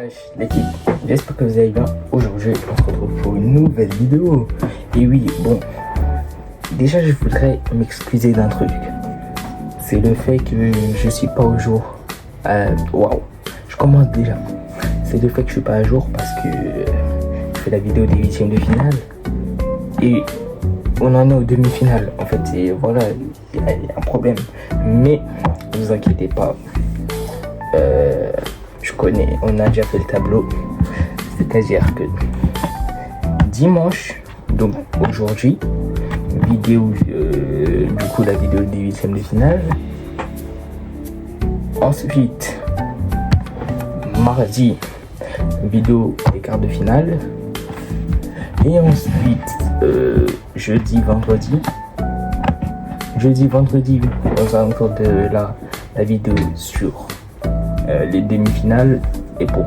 Wesh l'équipe, j'espère que vous allez bien. Aujourd'hui on se retrouve pour une nouvelle vidéo. Et oui, bon, déjà je voudrais m'excuser d'un truc. C'est le fait que je suis pas au jour. Waouh, je commence déjà. C'est le fait que je suis pas à jour parce que je fais la vidéo des huitièmes de finale. Et on en est aux demi-finales. En fait, voilà, il y a un problème. Mais ne vous inquiétez pas. Je connais, on a déjà fait le tableau. C'est-à-dire que dimanche, donc aujourd'hui, vidéo, du coup la vidéo des huitièmes de finale. Ensuite, mardi, vidéo des quarts de finale. Et ensuite, jeudi, vendredi, aux alentours de la vidéo sur les demi-finales. Et pour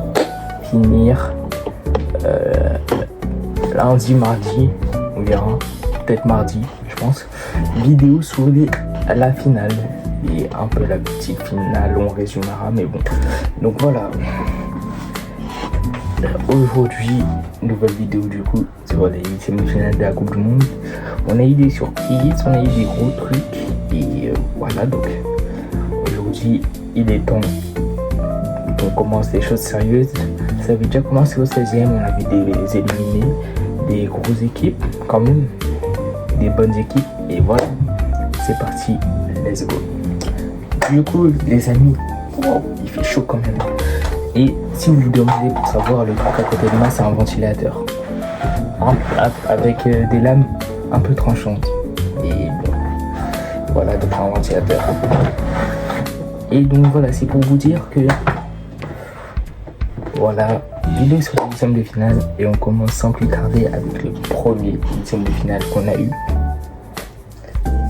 finir, lundi, mardi, on verra, peut-être mardi, je pense, vidéo sur la finale et un peu la petite finale, on résumera, mais bon. Donc voilà. Aujourd'hui, nouvelle vidéo du coup sur les huitièmes de finale de la Coupe du Monde. On a eu des surprises, on a eu des gros trucs et voilà. Donc aujourd'hui, il est temps qu'on commence des choses sérieuses. Ça avait déjà commencé au 16e, on a vu des éliminés, des grosses équipes quand même, des bonnes équipes et voilà. C'est parti, let's go. Du coup les amis, wow, il fait chaud quand même. Et si vous vous demandez pour savoir, le truc à côté de moi c'est un ventilateur avec des lames un peu tranchantes. Et bon, voilà, donc un ventilateur. Et donc voilà, c'est pour vous dire que voilà, vidéo sur le huitième de finale. Et on commence sans plus tarder avec le premier huitième de finale qu'on a eu.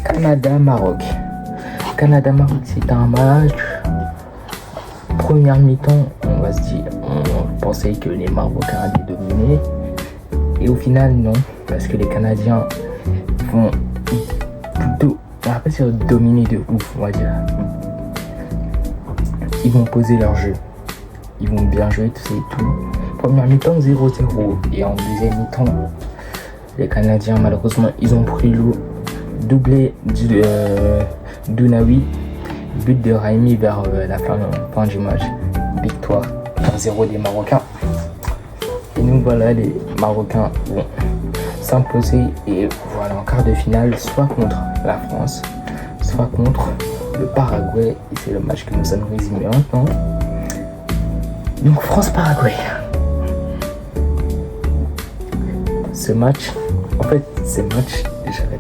Canada-Maroc. Canada-Maroc, c'est un match. Première mi-temps, on va se dire, on pensait que les Marocains allaient dominer. Et au final, non, parce que les Canadiens vont plutôt, on va pas dire dominer de ouf, on va dire. Ils vont poser leur jeu. Ils vont bien jouer, tout ça et tout. Première mi-temps, 0-0. Et en deuxième mi-temps, les Canadiens, malheureusement, ils ont pris l'eau. Doublé d'Ounaoui. But de Raimi vers la fin du match. Victoire 1-0 des Marocains. Et nous voilà, les Marocains vont s'imposer. Et voilà, en quart de finale, soit contre la France, soit contre le Paraguay. Et c'est le match que nous allons résumer maintenant. Donc France-Paraguay. Ce match, j'aurais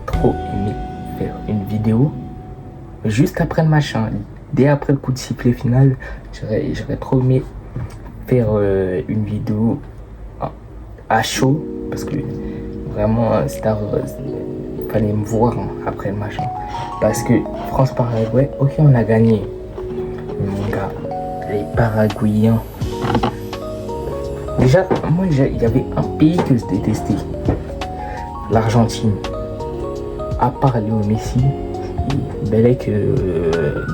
trop aimé faire une vidéo juste après le match, hein. Dès après le coup de sifflet final, j'aurais trop aimé faire une vidéo à chaud, parce que vraiment il fallait me voir, hein, après le match, hein. Parce que France-Paraguay, ok, on a gagné, mais mon gars, les Paraguayens, déjà moi il y avait un pays que je détestais, l'Argentine. À part Léo Messi et Belek,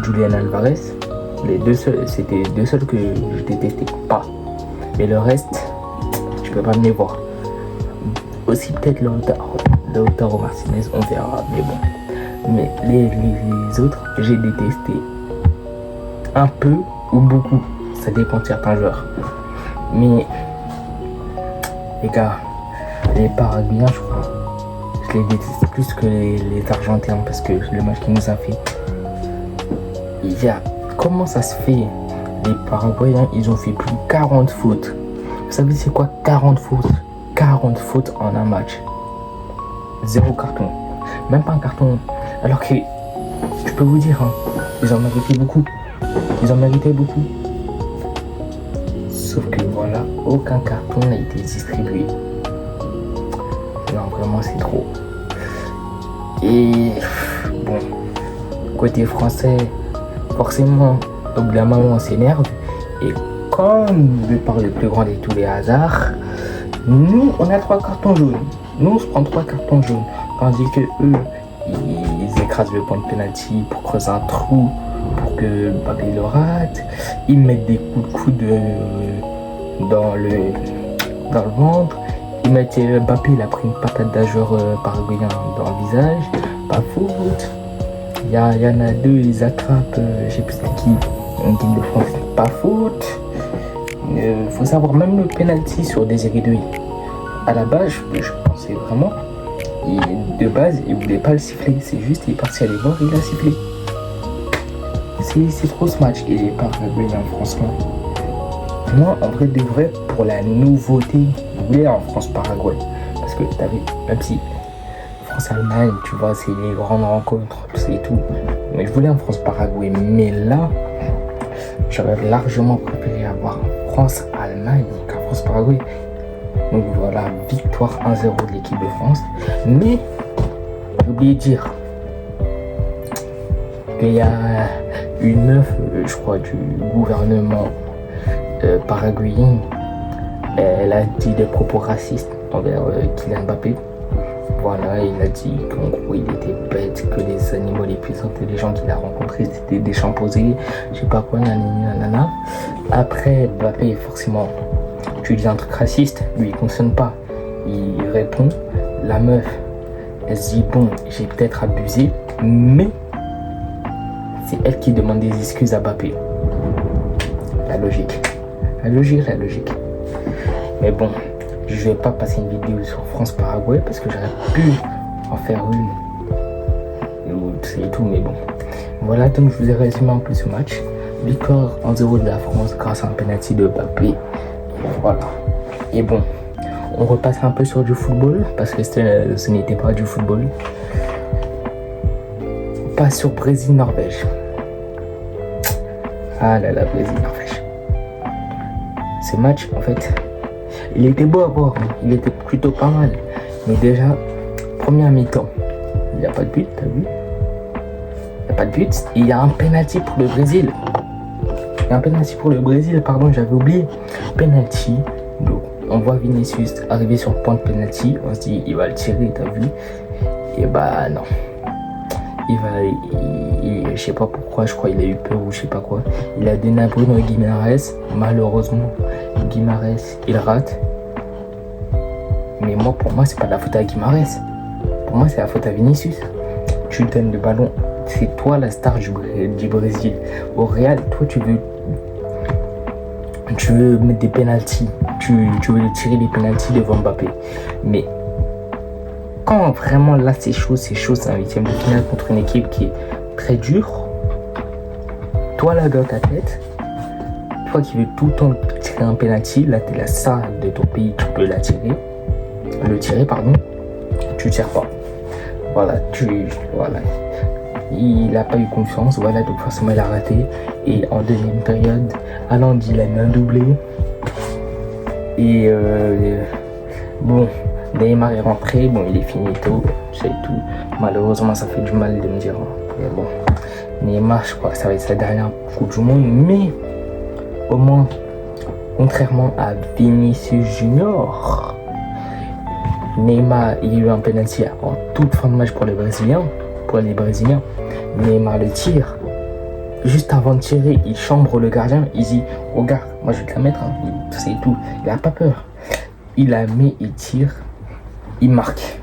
Julian Alvarez, c'était les deux seuls que je détestais pas. Mais le reste, je peux pas me les voir. Aussi peut-être Lautaro Martinez, on verra, mais bon. Mais les autres, j'ai détesté. Un peu ou beaucoup, ça dépend de certains joueurs. Mais les gars, les Paraguayens, je crois, je les déteste plus que les Argentins, parce que le match qu'ils nous a fait, comment ça se fait? Les Paraguayens, ils ont fait plus de 40 fautes. Vous savez c'est quoi 40 fautes? 40 fautes en un match. 0 carton. Même pas un carton. Alors que, je peux vous dire, hein, ils en méritaient beaucoup. Sauf que voilà, aucun carton n'a été distribué. Non, vraiment, c'est trop. Et bon, côté français, forcément, au bout d'un moment, on s'énerve. Et comme par le plus grand de tous les hasards, nous, on a 3 cartons jaunes. Nous, on se prend 3 cartons jaunes. Tandis que eux, ils écrasent le point de penalty pour creuser un trou, pour que Mbappé le rate. Ils mettent des coups de coude dans le ventre. Il m'a dit Mbappé, il a pris une patate d'un joueur paraguayen dans le visage. Pas faute. Il y en a deux, ils attrapent, je sais plus c'est qui, en équipe de France. Pas faute. Faut savoir, même le penalty sur Désiré Doué. À la base, je pensais vraiment, de base, il voulait pas le siffler. C'est juste, il est parti aller voir, il a sifflé. C'est trop ce match. Et les Paraguayens, franchement. Moi, en vrai de vrai, pour la nouveauté, je voulais en France-Paraguay. Parce que t'as vu, même si France-Allemagne, tu vois, c'est les grandes rencontres, c'est tout. Mais je voulais en France-Paraguay. Mais là, j'aurais largement préféré avoir France-Allemagne qu'en France-Paraguay. Donc voilà, victoire 1-0 de l'équipe de France. Mais, j'ai oublié de dire qu'il y a une meuf, je crois, du gouvernement paraguayen, elle a dit des propos racistes envers Kylian Mbappé. Voilà, il a dit qu'en gros il était bête, que les animaux les plus intelligents qu'il a rencontrés c'était des chimpanzés, je sais pas quoi, nanana. Après Mbappé, forcément, tu dis un truc raciste, lui il consonne pas. Il répond, la meuf, elle se dit bon, j'ai peut-être abusé, mais c'est elle qui demande des excuses à Mbappé. La logique. Mais bon, je vais pas passer une vidéo sur France-Paraguay parce que j'aurais pu en faire une. C'est tout, mais bon. Voilà, donc je vous ai résumé un peu ce match. Victoire 1-0 de la France grâce à un penalty de Mbappé. Voilà. Et bon, on repasse un peu sur du football parce que ce n'était pas du football. On passe sur Brésil-Norvège. Ah là là, Brésil-Norvège. Ce match, en fait, il était beau à voir, il était plutôt pas mal. Mais déjà, première mi-temps, il n'y a pas de but, t'as vu? Il n'y a pas de but, et il y a un penalty pour le Brésil. Pardon, j'avais oublié. Penalty, donc on voit Vinicius arriver sur le point de penalty, on se dit, il va le tirer, t'as vu? Et bah non. Je sais pas pourquoi, je crois qu'il a eu peur ou je sais pas quoi. Il a donné à Bruno Guimaraes. Malheureusement, Guimaraes, il rate. Mais moi, pour moi, c'est pas de la faute à Guimaraes. Pour moi, c'est la faute à Vinicius. Tu donnes le ballon. C'est toi la star du Brésil. Au Real, toi, tu veux mettre des pénaltys. Tu veux tirer des pénaltys devant Mbappé. Mais quand vraiment là c'est chaud, c'est un huitième de finale contre une équipe qui est très dure. Toi là dans ta tête, toi qui veux tout le temps tirer un penalty, là t'es la star de ton pays, tu peux le tirer, tu tires pas. Voilà, il a pas eu confiance, voilà, donc forcément il a raté. Et en deuxième période, Haaland il a mis un doublé. Et bon, Neymar est rentré, bon il est finito, c'est tout. Malheureusement ça fait du mal de me dire, mais bon, Neymar je crois que ça va être sa dernière Coupe du Monde, mais au moins, contrairement à Vinicius Junior, Neymar il y a eu un penalty en toute fin de match pour les Brésiliens. Neymar le tire, juste avant de tirer il chambre le gardien, il dit regarde, moi je vais te la mettre, c'est tout, il a pas peur, il la met, il tire, il marque.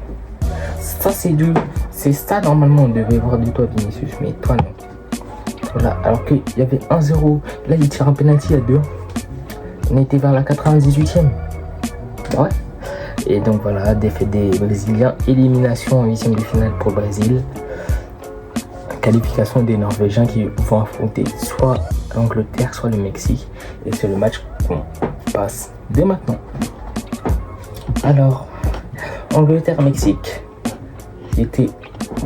Ça c'est ça normalement on devait voir de toi Vinicius, mais toi non. Voilà, alors qu'il y avait 1-0, là il tire un penalty à 2. On était vers la 98e. Ouais. Et donc voilà, défaite des Brésiliens, élimination en 8e de finale pour le Brésil. Qualification des Norvégiens qui vont affronter soit l'Angleterre, soit le Mexique. Et c'est le match qu'on passe dès maintenant. Alors, Angleterre-Mexique.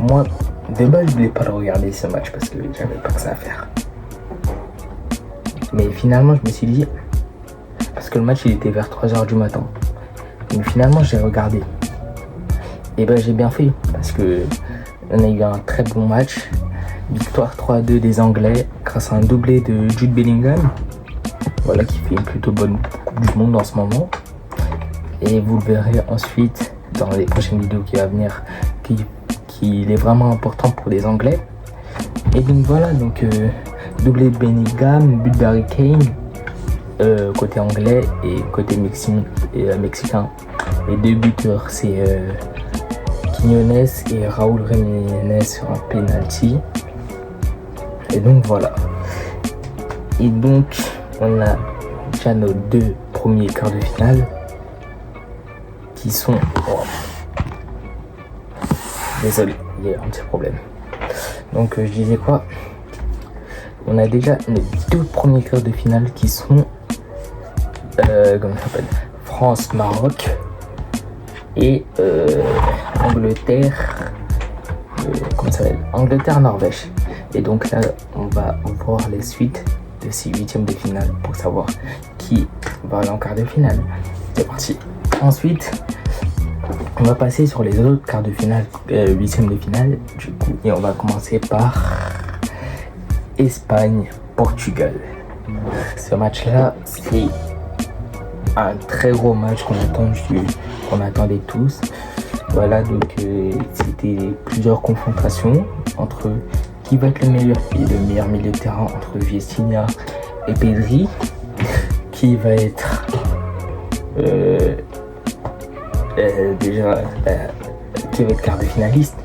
Moi, de base, je voulais pas le regarder ce match parce que j'avais pas que ça à faire. Mais finalement, je me suis dit, parce que le match il était vers 3h du matin. Mais finalement, j'ai regardé. Et ben, j'ai bien fait parce que on a eu un très bon match. Victoire 3-2 des Anglais grâce à un doublé de Jude Bellingham. Voilà, qui fait une plutôt bonne Coupe du Monde en ce moment. Et vous le verrez ensuite dans les prochaines vidéos qui vont venir, qu'il est vraiment important pour les Anglais. Et donc voilà, donc doublé de Bellingham, but de Harry Kane. côté anglais et côté mexicain. Les deux buteurs, c'est Quiñones et Raúl Jiménez sur un penalty. Et donc voilà. Et donc on a déjà nos deux premiers quarts de finale qui sont... Oh. Désolé, il y a un petit problème. Donc je disais quoi? On a déjà nos deux premiers quarts de finale qui sont comment ça s'appelle, France-Maroc et Angleterre, comment ça s'appelle, Angleterre-Norvège. Et donc là on va voir les suites de ces huitièmes de finale pour savoir qui va aller en quart de finale. C'est parti. Ensuite on va passer sur les autres quarts de finale, huitièmes de finale du coup, et on va commencer par Espagne-Portugal. Ce match-là, c'est un très gros match qu'on attendait tous. Voilà, donc c'était plusieurs confrontations entre qui va être le meilleur milieu de terrain entre Vitinha et Pedri, qui va être qui va être quart de finaliste,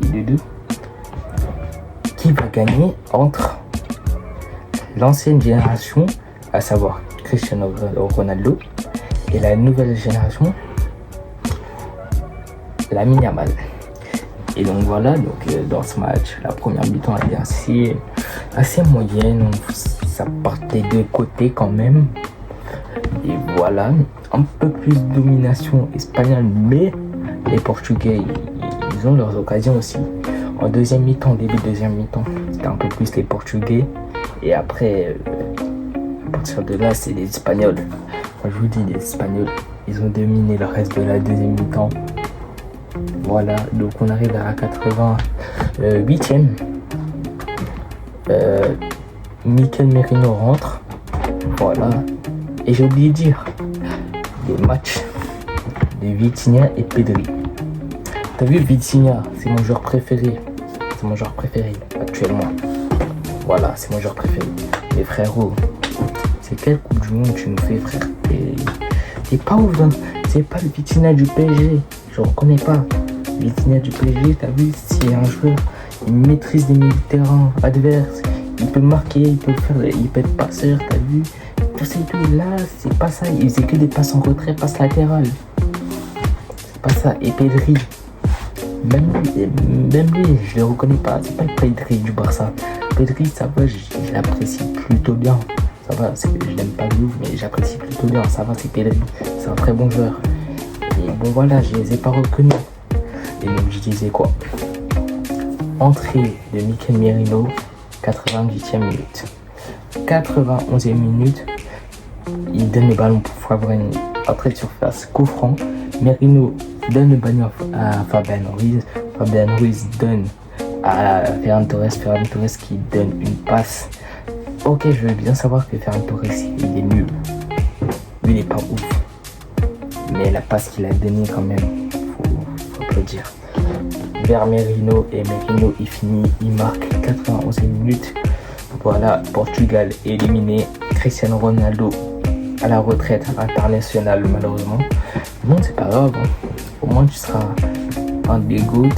et les deux. Qui va gagner entre l'ancienne génération, à savoir Cristiano Ronaldo, et la nouvelle génération, Lamine Yamal. Et donc voilà, dans ce match, la première mi-temps était assez moyenne, ça partait de côté quand même. Et voilà, un peu plus de domination espagnole, mais les Portugais, ils ont leurs occasions aussi. En deuxième mi-temps, début de deuxième mi-temps, c'était un peu plus les Portugais. Et après, à partir de là, c'est les Espagnols. Quand je vous dis les Espagnols, ils ont dominé le reste de la deuxième mi-temps. Voilà, donc on arrive à la 88e. Mikel Merino rentre. Voilà. Et j'ai oublié de dire, les matchs de Vitinha et Pedri. T'as vu, Vitinha, c'est mon joueur préféré. C'est mon joueur préféré actuellement. Voilà, c'est mon joueur préféré. Mais frérot, c'est quelle coupe du monde tu nous fais, frère? T'es pas ouf, hein? C'est pas le Vitinha du PSG. Je reconnais pas. Vitinha du PSG, t'as vu, c'est un joueur, il maîtrise les milieux de terrain adverses. Il peut marquer, il peut être passeur, t'as vu? Tout ça et tout. Là, c'est pas ça. Il faisait que des passes en retrait, passes latérales. C'est pas ça. Et Pedri, même lui, je le reconnais pas. C'est pas le Pedri du Barça. Pedri, ça va, je l'apprécie plutôt bien. Ça va, je l'aime pas de ouf, mais j'apprécie plutôt bien. Ça va, c'est Pedri. C'est un très bon joueur. Et bon, voilà, je les ai pas reconnus. Et donc, je disais quoi? Entrée de Mikel Merino, 88e minute. 91e minute, il donne le ballon pour Fabian entrée de surface, coup franc. Merino donne le ballon à Fabian Ruiz. Fabian Ruiz donne à Ferran Torres. Ferran Torres qui donne une passe. Ok, je veux bien savoir que Ferran Torres, il est nul. Lui, il est pas ouf. Mais la passe qu'il a donnée quand même, faut applaudir. Vers Merino, et Merino, il marque 91e minute. Voilà, Portugal éliminé. Cristiano Ronaldo à la retraite internationale, malheureusement. Bon, c'est pas grave, hein. Au moins tu seras un des GOAT.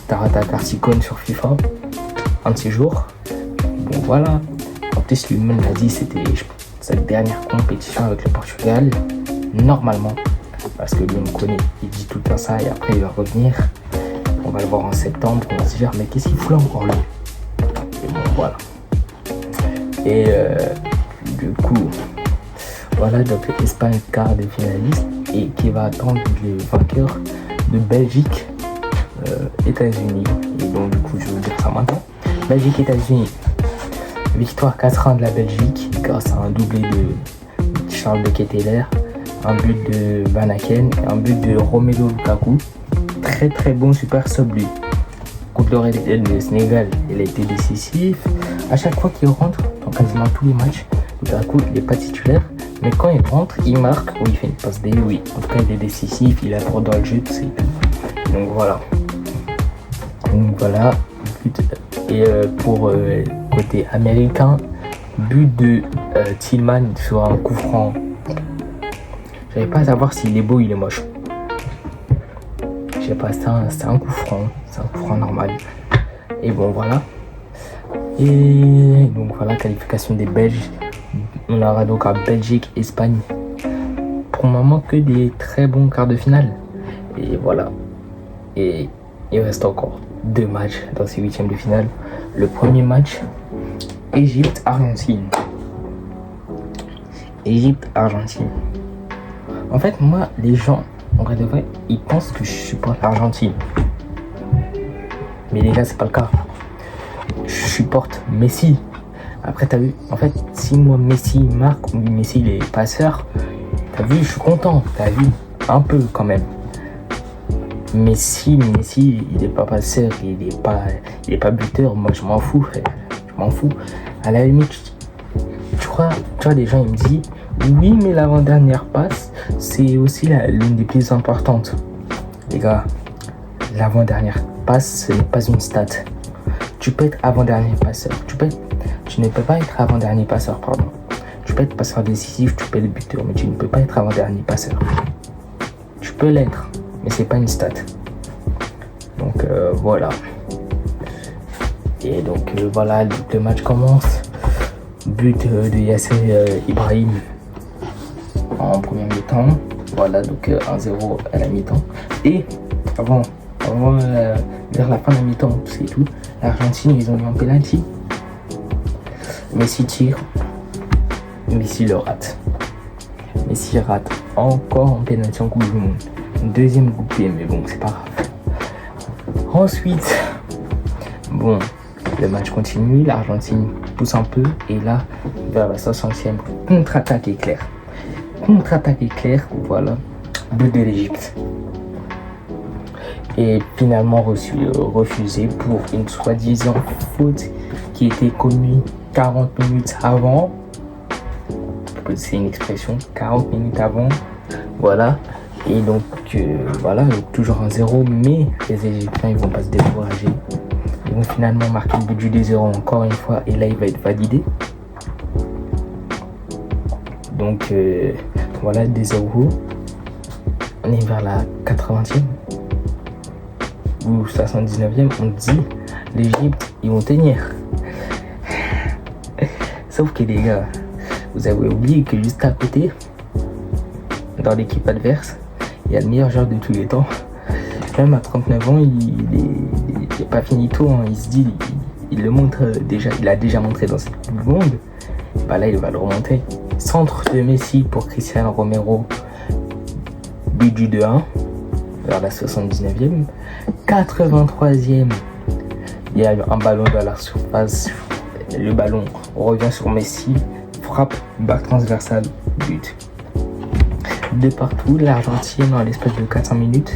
T'auras ta carte icône sur FIFA un de ces jours. Bon, voilà. En plus, lui-même l'a dit, c'était sa dernière compétition avec le Portugal, normalement, parce que lui me connaît, il dit tout le temps ça et après il va revenir. On va le voir en septembre, on va se dire mais qu'est-ce qu'il fout là encore lui? Et bon, voilà. Et du coup, voilà, donc Espagne quart de finaliste et qui va attendre le vainqueur de Belgique, États-Unis. Et donc du coup, je vais vous dire ça maintenant. Belgique, États-Unis. Victoire 4-1 de la Belgique grâce à un doublé de Charles de Ketteler, un but de Van Aken et un but de Romelu Lukaku. Très très bon super sub lui. Contre le Sénégal, il a été décisif. À chaque fois qu'il rentre, dans quasiment tous les matchs, Lukaku il n'est pas titulaire. Mais quand il rentre, il marque ou il fait une passe D, oui. En tout cas, il est décisif, il apporte dans le jeu, tout ça et tout. Donc voilà. Et pour côté américain, but de Tillman sur un coup franc. J'arrive pas à savoir s'il est beau ou il est moche. Je sais pas, c'est un coup franc normal. Et bon voilà. Et donc voilà, qualification des Belges. On aura donc à Belgique, Espagne. Pour le moment que des très bons quarts de finale. Et voilà. Et il reste encore 2 matchs dans ces 8e de finale. Le premier match, Égypte-Argentine. Égypte-Argentine. En fait, moi, les gens, en vrai de vrai, ils pensent que je supporte l'Argentine. Mais les gars, c'est pas le cas. Je supporte Messi. Après, t'as vu, en fait, si moi, Messi marque ou Messi, il est passeur, t'as vu, je suis content. T'as vu, un peu quand même. Messi, il est pas passeur, il est pas buteur. Moi, je m'en fous, frère. Je m'en fous. À la limite, tu vois, des gens, ils me disent, oui, mais l'avant-dernière passe, c'est aussi l'une des plus importantes. Les gars, l'avant-dernière passe, ce n'est pas une stat. Tu peux être avant-dernier passeur. Tu ne peux pas être avant-dernier passeur, pardon. Tu peux être passeur décisif, tu peux être buteur, mais tu ne peux pas être avant-dernier passeur. Tu peux l'être, mais c'est pas une stat. Donc voilà. Et donc voilà, le match commence. But de Yasser Ibrahim en première mi-temps. Voilà, donc 1-0 à la mi-temps. Et avant vers la fin de la mi-temps, c'est tout. L'Argentine, ils ont eu un penalty. Messi tire. Messi le rate. Messi rate encore un penalty en Coupe du Monde. Deuxième coupé, mais bon, c'est pas grave. Ensuite, bon, le match continue. L'Argentine pousse un peu. Et là, vers la 60e, contre-attaque éclair. Voilà. But de l'Égypte. Et finalement refusé pour une soi-disant faute qui était commue 40 minutes avant. C'est une expression, 40 minutes avant. Voilà. Et donc, voilà, toujours 1-0, mais les Égyptiens, ils vont pas se décourager. Ils vont finalement marquer le but du 2-0 encore une fois, et là, il va être validé. Donc, voilà, 2-0. On est vers la 80e ou 79e, on dit, l'Égypte, ils vont tenir. Sauf que les gars, vous avez oublié que juste à côté, dans l'équipe adverse, il y a le meilleur joueur de tous les temps. Même à 39 ans, il n'est pas finito. Hein. Il se dit, il le montre déjà. Il a déjà montré dans cette Coupe du Monde. Bah là, il va le remonter. Centre de Messi pour Cristiano Romero. But du 2-1 vers la 79e. 83e, il y a un ballon dans la surface. Le ballon revient sur Messi. Frappe, balle transversale, but. De partout, l'Argentine, en l'espace de 400 minutes,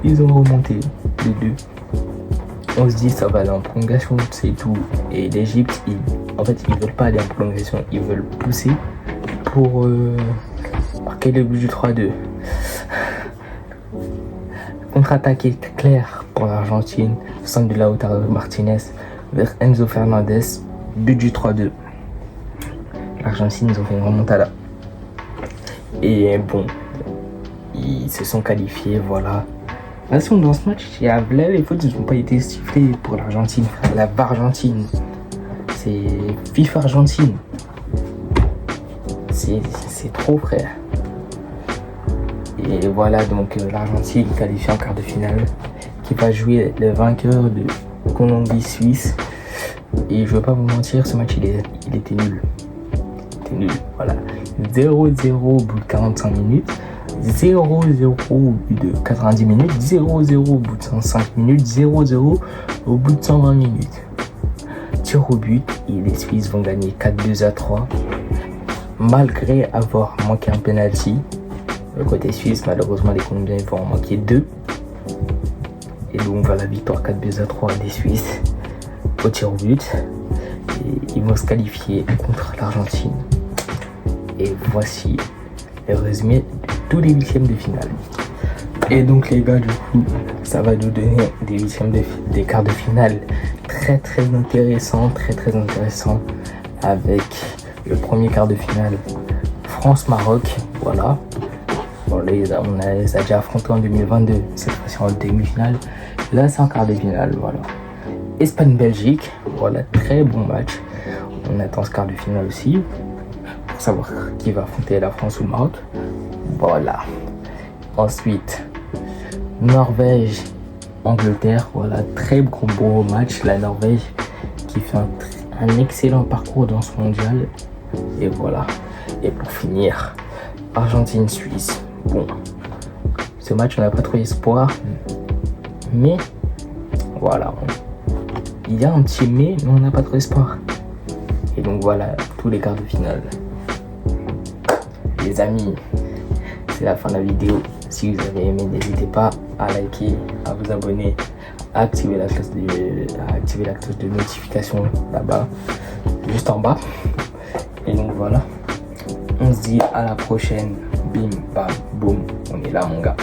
ils ont remonté les 2. On se dit ça va aller en prolongation, c'est tout. Et l'Égypte, en fait, ils veulent pas aller en prolongation, ils veulent pousser pour marquer le but du 3-2. Contre-attaque est claire pour l'Argentine, centre de Lautaro Martinez vers Enzo Fernandez, but du 3-2. L'Argentine, ils ont fait une remontada. Et bon, ils se sont qualifiés, voilà. De toute façon, dans ce match, les fautes n'ont pas été sifflées pour l'Argentine. La Argentine, c'est FIFA Argentine. C'est trop, frère. Et voilà, donc l'Argentine qualifiée en quart de finale, qui va jouer le vainqueur de Colombie-Suisse. Et je veux pas vous mentir, ce match, il était nul. Nul, voilà. 0-0 au bout de 45 minutes, 0-0 au bout de 90 minutes, 0-0 au bout de 105 minutes, 0-0 au bout de 120 minutes. Tir au but et les Suisses vont gagner 4-2-3 malgré avoir manqué un penalty. Le côté suisse, malheureusement, les Colombiens vont en manquer 2. Et donc voilà, victoire 4-2-3 des Suisses au tir au but. Et ils vont se qualifier contre l'Argentine. Et voici le résumé de tous les 8e de finale. Et donc les gars, du coup, ça va nous donner des 8e des quarts de finale très intéressants, très intéressants, avec le premier quart de finale France-Maroc, voilà. Bon, là, on les a déjà affrontés en 2022, cette fois-ci en demi-finale. Là, c'est en quart de finale, voilà. Espagne-Belgique, voilà, très bon match. On attend ce quart de finale aussi, pour savoir qui va affronter la France ou le Maroc. Voilà. Ensuite, Norvège-Angleterre, voilà, très beau match. La Norvège qui fait un excellent parcours dans ce mondial. Et voilà. Et pour finir, Argentine-Suisse. Bon, ce match, on n'a pas trop espoir. Mais, voilà. Il y a un petit mais on n'a pas trop espoir. Et donc voilà, tous les quarts de finale. Les amis, c'est la fin de la vidéo. Si vous avez aimé, n'hésitez pas à liker, à vous abonner, à activer la cloche de notification là-bas, juste en bas. Et donc voilà, on se dit à la prochaine. Bim, bam, boum, on est là mon gars.